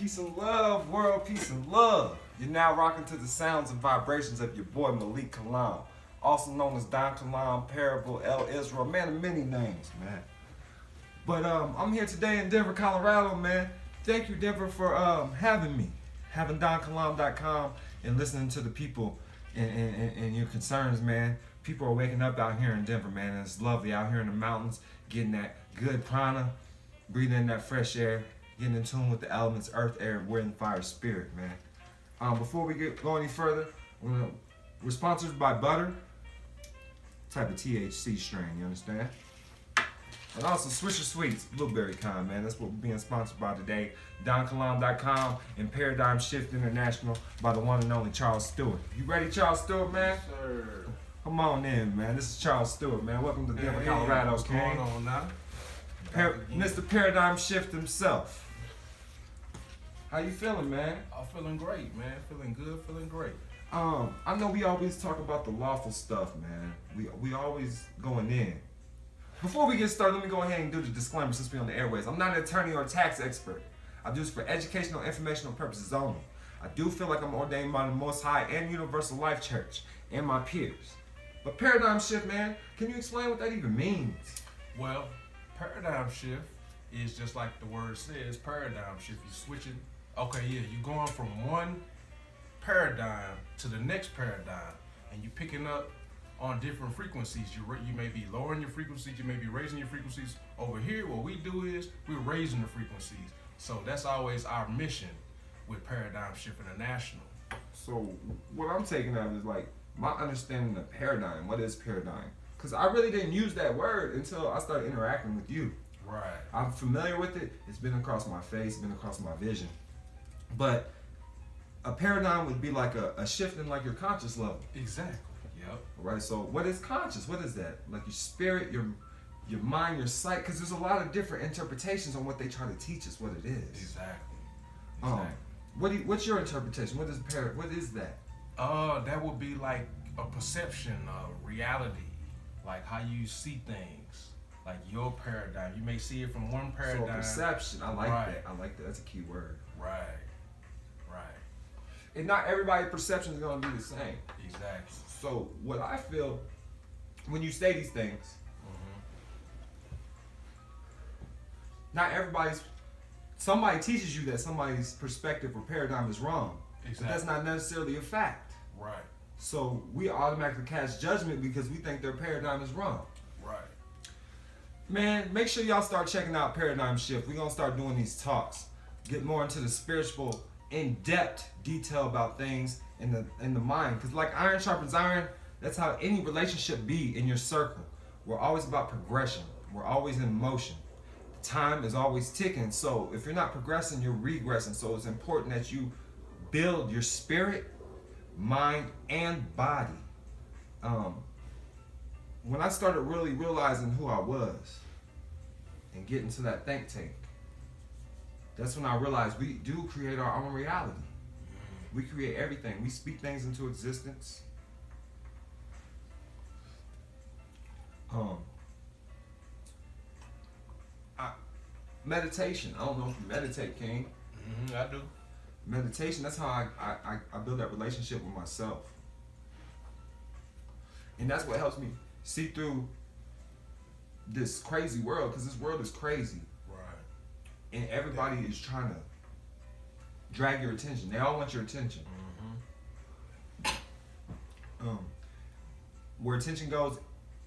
Peace and love, world, peace and love. You're now rocking to the sounds and vibrations of your boy Malik Kilam, also known as Don Kilam, Parable, El Israel, man of many names, man. But I'm here today in Denver, Colorado, man. Thank you, Denver, for having me, having DonKilam.com and listening to the people and your concerns, man. People are waking up out here in Denver, man, and it's lovely out here in the mountains, getting that good prana, breathing in that fresh air, getting in tune with the elements, earth, air, wind, fire, spirit, man. Before we go any further, we're sponsored by butter, type of THC strain, you understand? And also Swisher Sweets, blueberry kind, man. That's what we're being sponsored by today. DonKilam.com and Paradigm Shift International by the one and only Charles Stewart. You ready, Charles Stewart, man? Yes, sir. Come on in, man. This is Charles Stewart, man. Welcome to Denver, Colorado, what's okay? going on now? Mr. Paradigm Shift himself. How you feeling, man? I'm feeling great, man. Feeling good, feeling great. I know we always talk about the lawful stuff, man. We always going in. Before we get started, let me go ahead and do the disclaimer since we're on the airways. I'm not an attorney or a tax expert. I do this for educational, informational purposes only. I do feel like I'm ordained by the Most High and Universal Life Church and my peers. But paradigm shift, man, can you explain what that even means? Well, paradigm shift is just like the word says, paradigm shift. You're switching. Okay, yeah, you're going from one paradigm to the next paradigm, and you're picking up on different frequencies. You may be lowering your frequencies, you may be raising your frequencies. Over here, what we do is we're raising the frequencies. So that's always our mission with Paradigm Shift International. So what I'm taking out is like my understanding of paradigm. What is paradigm? Because I really didn't use that word until I started interacting with you. Right. I'm familiar with it. It's been across my face, been across my vision. But a paradigm would be like a shift in like your conscious level. Exactly. Yep. Right. So what is conscious? What is that? Like your spirit, your mind, your sight. Because there's a lot of different interpretations on what they try to teach us. What it is. Exactly. What's your interpretation? What is that? That would be like a perception of reality, like how you see things, like your paradigm. You may see it from one paradigm. So perception. I like Right. that. I like that. That's a key word. Right. And not everybody's perception is going to be the same. Exactly. So what I feel when you say these things, not everybody's. Somebody teaches you that somebody's perspective or paradigm is wrong. Exactly. But that's not necessarily a fact. Right. So we automatically cast judgment because we think their paradigm is wrong. Right. Man, make sure y'all start checking out Paradigm Shift. We're gonna start doing these talks, get more into the spiritual, in-depth detail about things in the mind. Because like iron sharpens iron, that's how any relationship be in your circle. We're always about progression. We're always in motion. Time is always ticking. So if you're not progressing, you're regressing. So it's important that you build your spirit, mind, and body. When I started really realizing who I was and getting to that think tank, that's when I realized we do create our own reality. We create everything. We speak things into existence. Meditation. I don't know if you meditate, King. I do. Meditation, that's how I build that relationship with myself. And that's what helps me see through this crazy world, because this world is crazy. Right. And everybody is trying to drag your attention. They all want your attention. Where attention goes,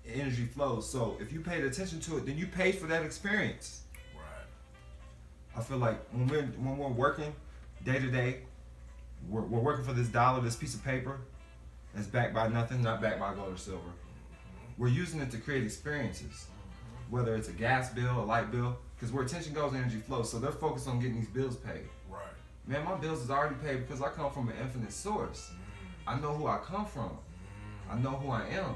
energy flows. So if you paid attention to it, then you paid for that experience. Right. I feel like when we're working day to day, we're working for this dollar, this piece of paper that's backed by nothing, not backed by gold or silver. We're using it to create experiences, whether it's a gas bill, a light bill, because where attention goes, energy flows. So they're focused on getting these bills paid. Right. Man, my bills is already paid because I come from an infinite source. I know who I come from. I know who I am.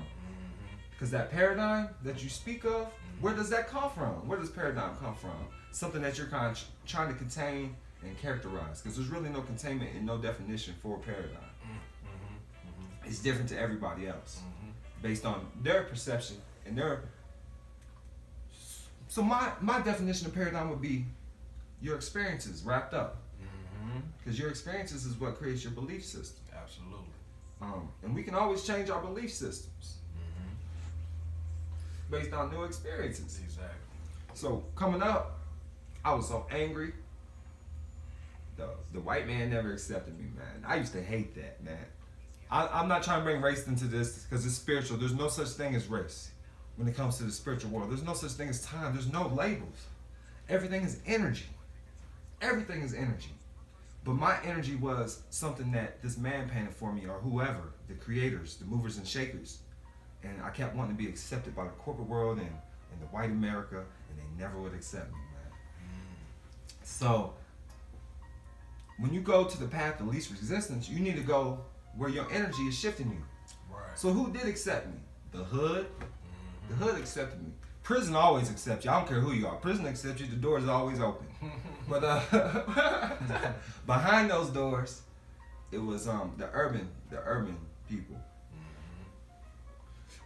Because that paradigm that you speak of, where does that come from? Where does paradigm come from? Something that you're kind of trying to contain and characterize. Because there's really no containment and no definition for a paradigm. It's different to everybody else based on their perception and their. So my definition of paradigm would be your experiences wrapped up. Because your experiences is what creates your belief system. Absolutely. And we can always change our belief systems based on new experiences. Exactly. So coming up, I was so angry. The white man never accepted me, man. I used to hate that, man. I'm not trying to bring race into this because it's spiritual. There's no such thing as race when it comes to the spiritual world. There's no such thing as time. There's no labels. Everything is energy. Everything is energy. But my energy was something that this man painted for me, or whoever, the creators, the movers and shakers. And I kept wanting to be accepted by the corporate world and the white America, and they never would accept me, man. So when you go to the path of least resistance, you need to go where your energy is shifting you. Right. So who did accept me? The hood. The hood accepted me. Prison always accepts you. I don't care who you are. Prison accepts you. The door is always open. But behind those doors, it was the urban people.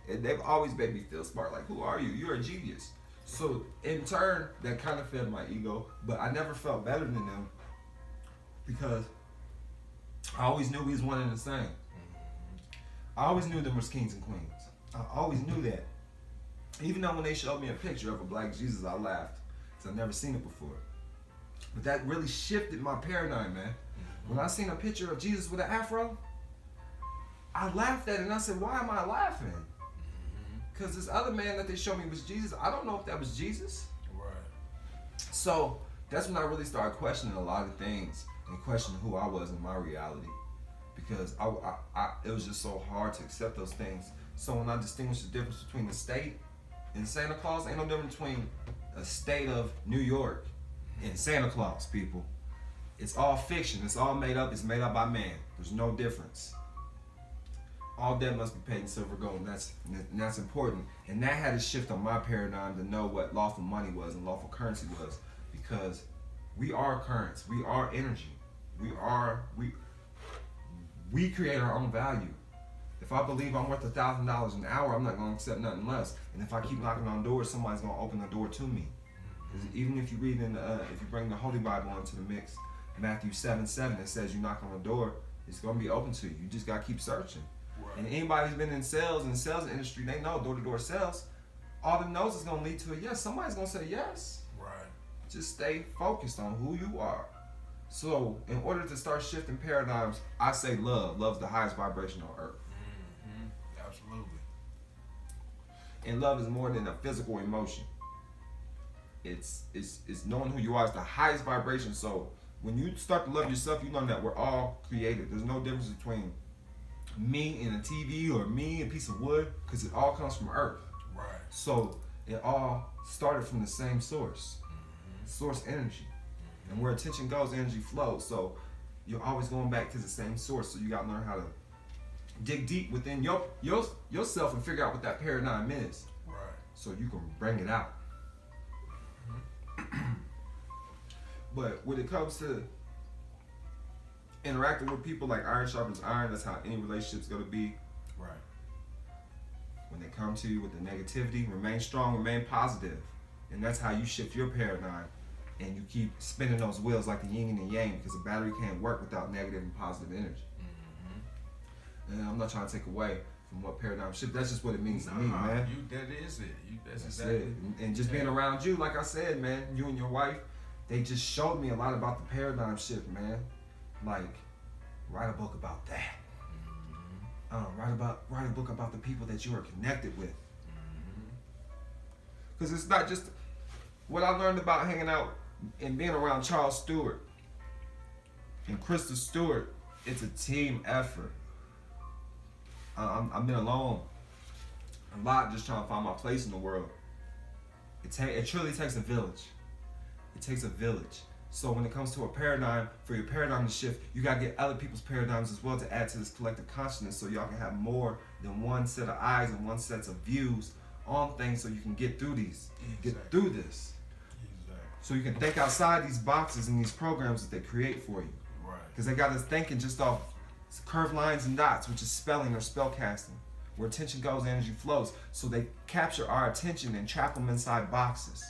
And they've always made me feel smart. Like, who are you? You're a genius. So in turn, that kind of fed my ego. But I never felt better than them because I always knew we was one and the same. I always knew them was kings and queens. I always knew that. Even though when they showed me a picture of a black Jesus, I laughed because I've never seen it before. But that really shifted my paradigm, man. When I seen a picture of Jesus with an afro, I laughed at it and I said, why am I laughing? Because this other man that they showed me was Jesus. I don't know if that was Jesus. Right. So that's when I really started questioning a lot of things and questioning who I was in my reality. Because it was just so hard to accept those things. So when I distinguish the difference between the state and Santa Claus, ain't no difference between a state of New York and Santa Claus, people. It's all fiction. It's all made up. It's made up by man. There's no difference. All debt must be paid in silver gold, and that's important. And that had to shift on my paradigm to know what lawful money was and lawful currency was, because we are currents. We are energy. We create our own value. If I believe I'm worth $1,000 an hour, I'm not going to accept nothing less. And if I keep knocking on doors, somebody's going to open the door to me. Even if you read if you bring the Holy Bible into the mix, Matthew 7:7, it says you knock on the door, it's going to be open to you. You just got to keep searching. Right. And anybody who's been in sales industry, they know door-to-door sales, all them knows is going to lead to a yes. Somebody's going to say yes. Right. Just stay focused on who you are. So in order to start shifting paradigms, I say love. Love's the highest vibration on earth. Absolutely. And love is more than a physical emotion. It's knowing who you are. It's the highest vibration. So when you start to love yourself, you know that we're all created. There's no difference between me and a TV or me and a piece of wood, because it all comes from earth. Right. So it all started from the same source. Source energy. And where attention goes, energy flows. So you're always going back to the same source. So you got to learn how to dig deep within yourself and figure out what that paradigm is. Right. So you can bring it out. But when it comes to interacting with people, like iron sharpens iron, that's how any relationship's going to be. Right. When they come to you with the negativity, remain strong, remain positive. And that's how you shift your paradigm. And you keep spinning those wheels like the yin and the yang, because a battery can't work without negative and positive energy. And I'm not trying to take away from what paradigm shift. That's just what it means to me, man. That is it. That's exactly it. And just being around you, like I said, man, you and your wife, they just showed me a lot about the paradigm shift, man. Like, write a book about that. Write a book about the people that you are connected with. Because it's not just what I learned about hanging out and being around Charles Stewart and Krista Stewart. It's a team effort. I've been alone a lot, just trying to find my place in the world. It truly takes a village. It takes a village. So when it comes to a paradigm, for your paradigm to shift, you gotta get other people's paradigms as well to add to this collective consciousness, so y'all can have more than one set of eyes and one set of views on things, so you can get through these, get through this. So you can think outside these boxes and these programs that they create for you. Right. Because they got us thinking just off curved lines and dots, which is spelling or spell casting. Where attention goes, energy flows. So they capture our attention and trap them inside boxes.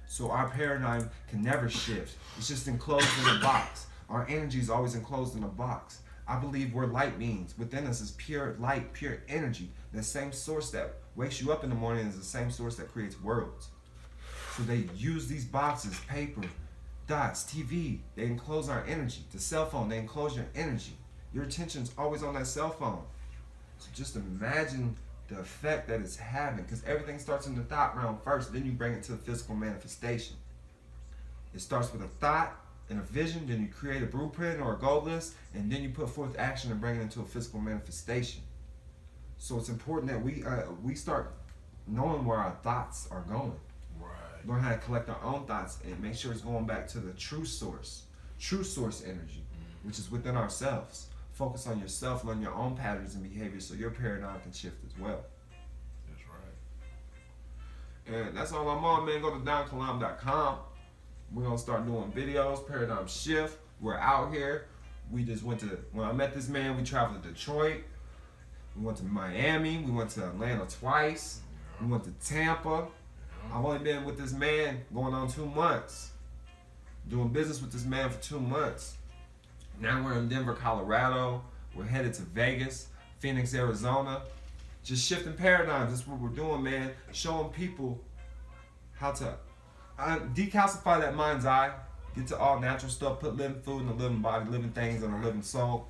So our paradigm can never shift. It's just enclosed in a box. Our energy is always enclosed in a box. I believe we're light beings. Within us is pure light, pure energy. The same source that wakes you up in the morning is the same source that creates worlds. So they use these boxes, paper, dots, TV, they enclose our energy. The cell phone, they enclose your energy. Your attention's always on that cell phone. So just imagine the effect that it's having, because everything starts in the thought realm first, then you bring it to the physical manifestation. It starts with a thought and a vision, then you create a blueprint or a goal list, and then you put forth action and bring it into a physical manifestation. So it's important that we start knowing where our thoughts are going. Right. Learn how to collect our own thoughts and make sure it's going back to the true source energy, which is within ourselves. Focus on yourself, learn your own patterns and behaviors so your paradigm can shift as well. That's right. And that's all I'm on, man. Go to donkilam.com. We're going to start doing videos, paradigm shift. We're out here. We just went to, when I met this man, we traveled to Detroit. We went to Miami. We went to Atlanta twice. We went to Tampa. I've only been with this man going on 2 months. Doing business with this man for 2 months. Now we're in Denver, Colorado. We're headed to Vegas, Phoenix, Arizona. Just shifting paradigms. That's what we're doing, man. Showing people how to decalcify that mind's eye. Get to all natural stuff. Put living food in a living body, living things in a living soul.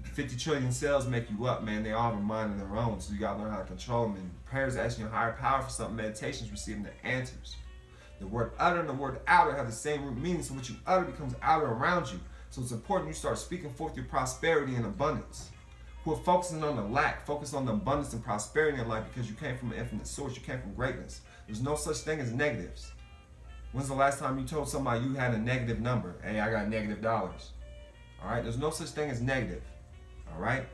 50 trillion cells make you up, man. They all have a mind of their own, so you gotta learn how to control them. And prayers asking your higher power for something. Meditations receiving the answers. The word utter and the word outer have the same root meaning, so what you utter becomes outer around you. So it's important you start speaking forth your prosperity and abundance. Quit focusing on the lack. Focus on the abundance and prosperity in life, because you came from an infinite source. You came from greatness. There's no such thing as negatives. When's the last time you told somebody you had a negative number? Hey, I got $. All right? There's no such thing as negative. All right?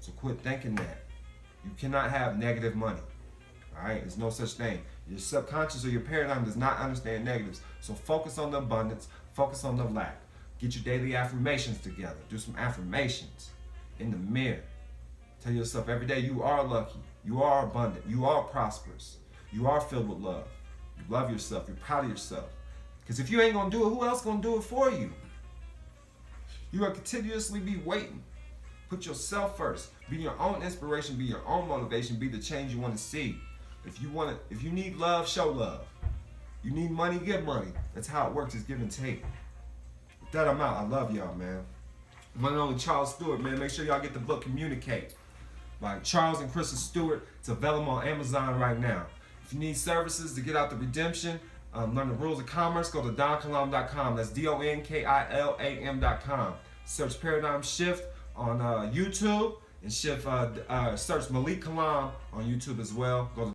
So quit thinking that. You cannot have negative money. All right? There's no such thing. Your subconscious or your paradigm does not understand negatives. So focus on the abundance. Focus on the lack. Get your daily affirmations together. Do some affirmations in the mirror. Tell yourself every day you are lucky. You are abundant. You are prosperous. You are filled with love. You love yourself. You're proud of yourself. Because if you ain't going to do it, who else going to do it for you? You are continuously be waiting. Put yourself first. Be your own inspiration. Be your own motivation. Be the change you want to see. If you need love, show love. You need money, give money. That's how it works. It's give and take. With that, I'm out. I love y'all, man. One and only Charles Stewart, man. Make sure y'all get the book Communicate by Charles and Crystal Stewart. It's available on Amazon right now. If you need services to get out the redemption, learn the rules of commerce, go to donkilam.com. That's DONKILAM.com. Search Paradigm Shift on YouTube and search Malik Kilam on YouTube as well. Go to